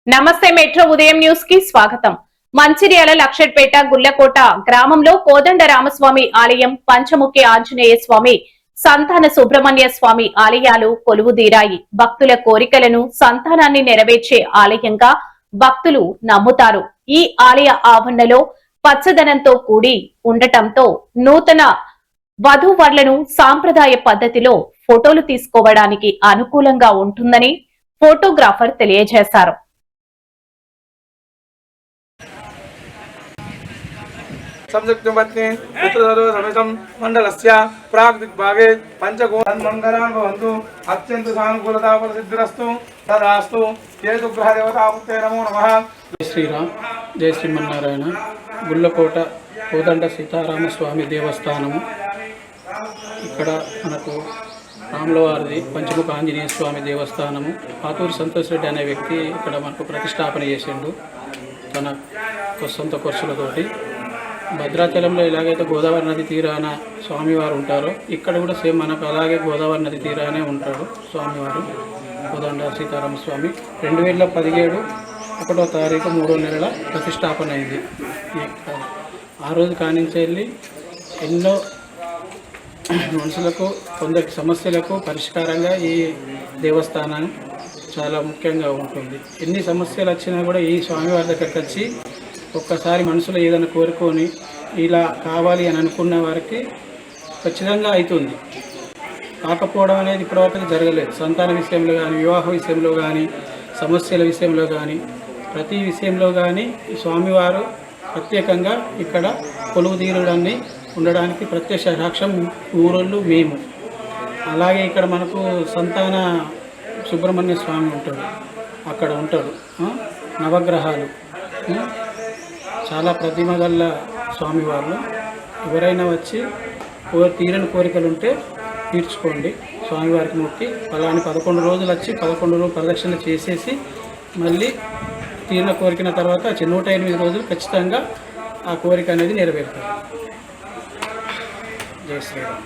నమస్తే మెట్రో ఉదయం న్యూస్ కి స్వాగతం. మంచిర్యాల లక్షట్పేట గుల్లకోట గ్రామంలో కోదండ రామస్వామి ఆలయం, పంచముఖి ఆంజనేయ స్వామి, సంతాన సుబ్రహ్మణ్య స్వామి ఆలయాలు కొలువుదీరాయి. భక్తుల కోరికలను, సంతానాన్ని నెరవేర్చే ఆలయంగా భక్తులు నమ్ముతారు. ఈ ఆలయ ఆవరణలో పచ్చదనంతో కూడి ఉండటంతో నూతన వధూవరులను సాంప్రదాయ పద్ధతిలో ఫోటోలు తీసుకోవడానికి అనుకూలంగా ఉంటుందని ఫోటోగ్రాఫర్ తెలియజేశారు. संयुक्तपत्नी पुत्रसमेतं मंडलस्य प्राग्दिग्भागे पंचकोणमंगलान् भवन्तु अत्यंत सानुकूलताफलसिद्धिरस्तु तदास्तु केतुग्रहदेवतामुक्ते नमो नमः. जय श्रीराम, जय श्रीमन्नारायण. గుల్లకోట కోదండ సీతారామస్వామి దేవస్థానము. ఇక్కడ మనకు రాములవారిది పంచముఖ ఆంజనేయ స్వామి దేవస్థానము. పాతూరి సంతోష్ రెడ్డి అనే వ్యక్తి ఇక్కడ మనకు ప్రతిష్టాపన చేసిండు తన సొంత ఖర్చులతోటి. భద్రాచలంలో ఎలాగైతే గోదావరి నది తీరాన స్వామివారు ఉంటారో ఇక్కడ కూడా సేమ్ మనకు అలాగే గోదావరి నది తీరానే ఉంటాడు స్వామివారు కోదండ సీతారామ స్వామి. 2017 1వ తారీఖు 3వ నెలల ప్రతిష్టాపన అయింది. ఆ రోజు కానించి వెళ్ళి ఎన్నో మనుషులకు, కొందరికి సమస్యలకు పరిష్కారంగా ఈ దేవస్థానం చాలా ముఖ్యంగా ఉంటుంది. ఎన్ని సమస్యలు వచ్చినా కూడా ఈ స్వామివారి దగ్గరికి వచ్చి ఒక్కసారి మనసులో ఏదైనా కోరుకొని ఇలా కావాలి అని అనుకున్న వారికి ఖచ్చితంగా అవుతుంది. కాకపోవడం అనేది ఇప్పటివరకు జరగలేదు. సంతాన విషయంలో కానీ, వివాహ విషయంలో కానీ, సమస్యల విషయంలో కానీ, ప్రతి విషయంలో కానీ ఈ స్వామివారు ప్రత్యేకంగా ఇక్కడ కొలువుదీరుడాన్ని ఉండడానికి ప్రత్యక్ష సాక్ష్యం ఊరోళ్ళు మేము. అలాగే ఇక్కడ మనకు సంతాన సుబ్రహ్మణ్య స్వామి ఉంటాడు, అక్కడ ఉంటాడు. నవగ్రహాలు, చాలా ప్రతిమ గల్ల స్వామివారు. ఎవరైనా వచ్చి తీరని కోరికలు ఉంటే తీర్చుకోండి. స్వామివారికి మొక్కి అలాని 11 రోజులు వచ్చి 11 రోజులు ప్రదక్షిణ చేసేసి మళ్ళీ తీరిన కోరికిన తర్వాత 108 రోజులు ఖచ్చితంగా ఆ కోరిక అనేది నెరవేరుతుంది. జై శ్రీరామ్.